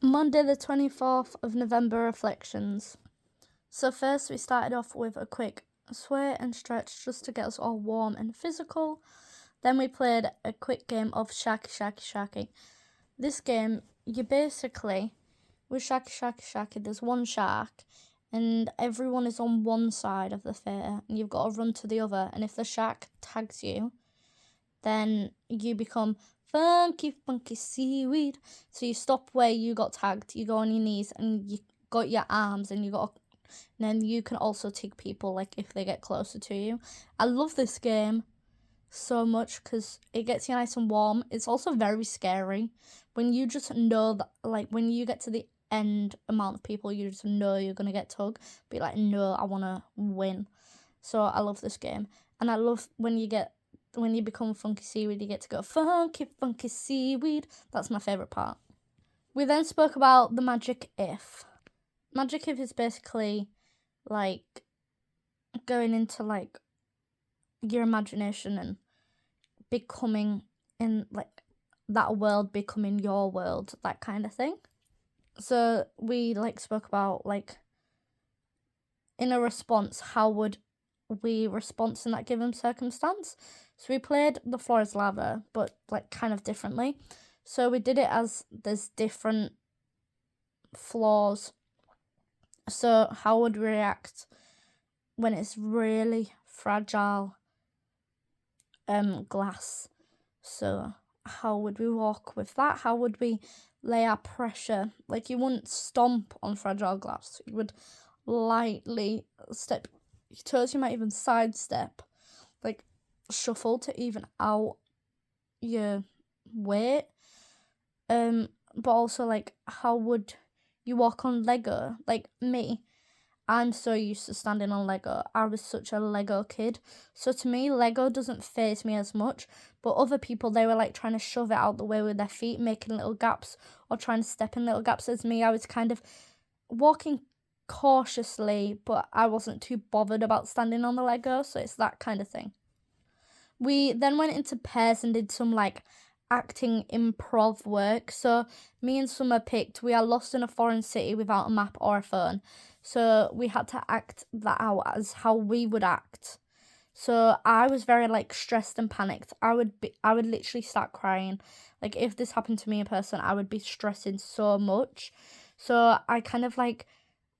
Monday the 24th of November reflections. So first we started off with a quick sweat and stretch just to get us all warm and physical. Then we played a quick game of Shacky. This game, you basically, with Shacky, there's one shark and everyone is on one side of the theatre and you've got to run to the other, and if the shark tags you, then you become funky seaweed. So you stop where you got tagged, you go on your knees and you got your arms and then you can also tag people like if they get closer to you. I love this game so much because it gets you nice and warm. It's also very scary when you just know that, like, when you get to the end amount of people, you just know you're gonna get tugged. Be like, no, I wanna win. So I love this game, and I love when you become funky seaweed, you get to go funky seaweed. That's my favourite part. We then spoke about the magic if. Magic if is basically like going into like your imagination and becoming in like that world becoming your world, that kind of thing. So we like spoke about like in a response, how would we respond in that given circumstance. So we played The Floor is Lava, but like kind of differently. So we did it as there's different floors. So how would we react when it's really fragile glass? So how would we walk with that? How would we lay our pressure? Like, you wouldn't stomp on fragile glass. You would lightly step your toes. You might even sidestep, like shuffle to even out your weight. But also, like, how would you walk on Lego? Like me, I'm so used to standing on Lego. I was such a Lego kid. So to me, Lego doesn't faze me as much. But other people, they were like trying to shove it out the way with their feet, making little gaps or trying to step in little gaps. As me, I was kind of walking cautiously, but I wasn't too bothered about standing on the Lego. So it's that kind of thing. We then went into pairs and did some like acting improv work. So me and Summer picked We Are Lost in a Foreign City Without a Map or a Phone. So we had to act that out as how we would act. So I was very like stressed and panicked. I would literally start crying. Like, if this happened to me in person, I would be stressing so much. So I kind of like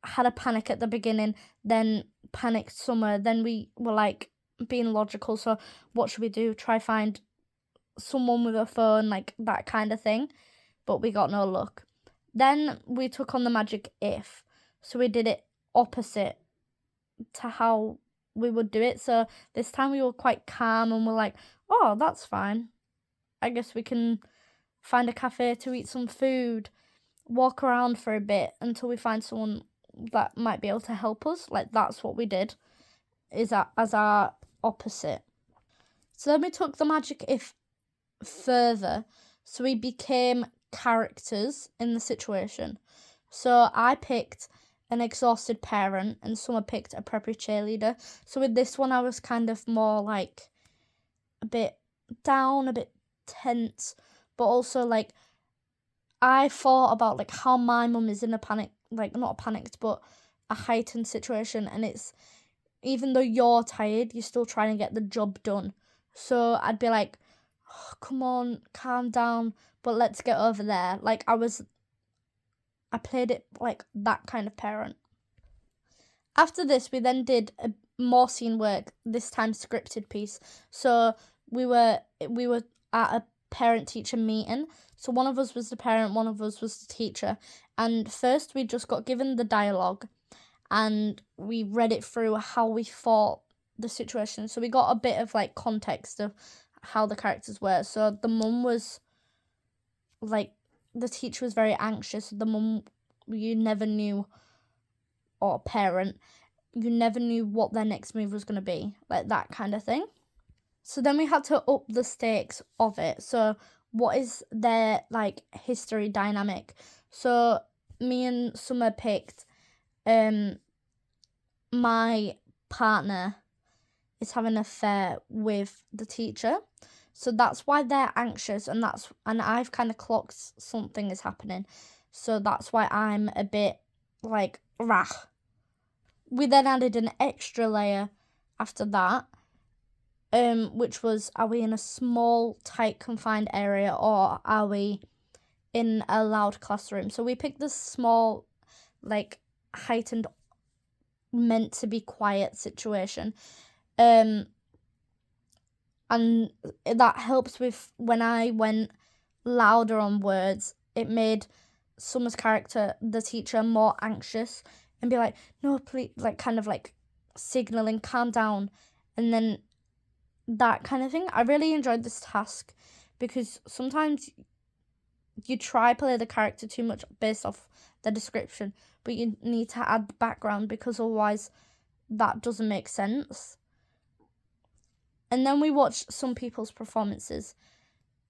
had a panic at the beginning, then panicked Summer. Then we were like being logical. So what should we do? Try find someone with a phone, like that kind of thing. But we got no luck. Then we took on the magic if. So we did it opposite to how we would do it. So this time we were quite calm and we're like, oh, that's fine. I guess we can find a cafe to eat some food, walk around for a bit until we find someone that might be able to help us. Like, that's what we did, is that as our opposite. So then we took the magic if further. So we became characters in the situation. So I picked an exhausted parent and Summer picked a preppy cheerleader. So with this one, I was kind of more like a bit down, a bit tense, but also like I thought about like how my mum is in a panic, like not panicked, but a heightened situation, and it's, even though you're tired, you're still trying to get the job done. So I'd be like, oh, come on, calm down, but let's get over there. Like, I played it like that kind of parent. After this, we then did a more scene work, this time scripted piece. So we were at a parent-teacher meeting. So one of us was the parent, one of us was the teacher. And first we just got given the dialogue and we read it through how we thought the situation. So we got a bit of like context of how the characters were. So the mum was like, the teacher was very anxious. The mum, you never knew, or parent, you never knew what their next move was going to be, like that kind of thing. So then we had to up the stakes of it. So what is their like history dynamic? So me and Summer picked my partner is having an affair with the teacher. So that's why they're anxious, and I've kind of clocked something is happening. So that's why I'm a bit like, rah. We then added an extra layer after that, which was, are we in a small, tight, confined area, or are we in a loud classroom? So we picked this small, like, heightened, meant to be quiet situation. And that helps with when I went louder on words, it made Summer's character, the teacher, more anxious and be like, no, please, like, kind of like signaling, calm down. And then that kind of thing. I really enjoyed this task because sometimes you try play the character too much based off the description, but you need to add the background because otherwise that doesn't make sense. And then we watched some people's performances.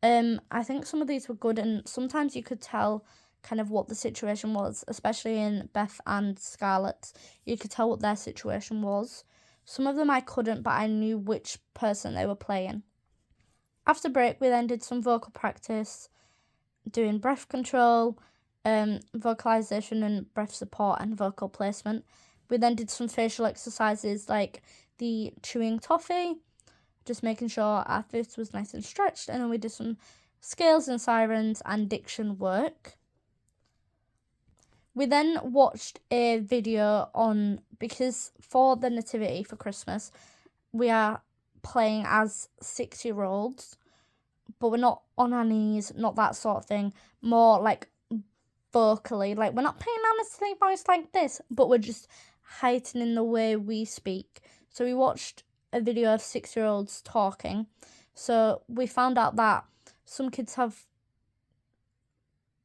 I think some of these were good, and sometimes you could tell kind of what the situation was, especially in Beth and Scarlett's. You could tell what their situation was. Some of them I couldn't, but I knew which person they were playing. After break, we then did some vocal practice, doing breath control, vocalization and breath support, and vocal placement. We then did some facial exercises like the chewing toffee, just making sure our face was nice and stretched, and then we did some scales and sirens and diction work. We then watched a video because for the nativity for Christmas, we are playing as 6-year-olds, but we're not on our knees, not that sort of thing, more like vocally, like we're not playing honestly voice like this, but we're just heightening the way we speak. So we watched a video of 6-year-olds talking. So we found out that some kids have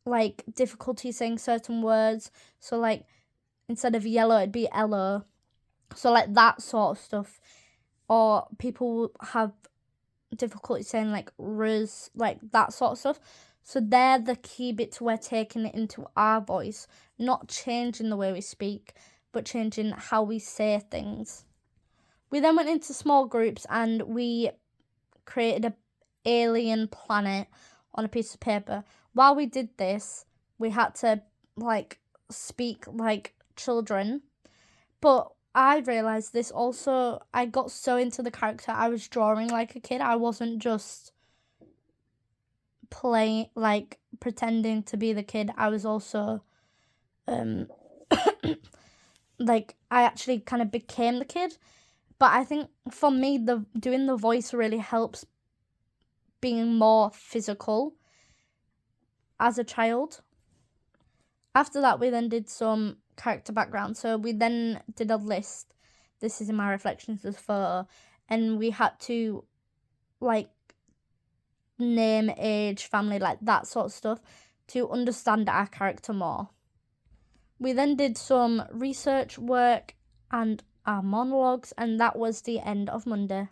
like difficulty saying certain words. So like instead of yellow, it'd be ello. So like that sort of stuff. Or people have difficulty saying like riz, like that sort of stuff. So they're the key bits we're taking it into our voice, not changing the way we speak, but changing how we say things. We then went into small groups and we created an alien planet on a piece of paper. While we did this, we had to like speak like children, but I realised this also, I got so into the character, I was drawing like a kid. I wasn't just playing, like, pretending to be the kid. I was also, like, I actually kind of became the kid. But I think for me, doing the voice really helps being more physical as a child. After that, we then did some character background. So we then did a list. This is in my reflections as photo. And we had to, like, name, age, family, like that sort of stuff to understand our character more. We then did some research work and our monologues, and that was the end of Monday.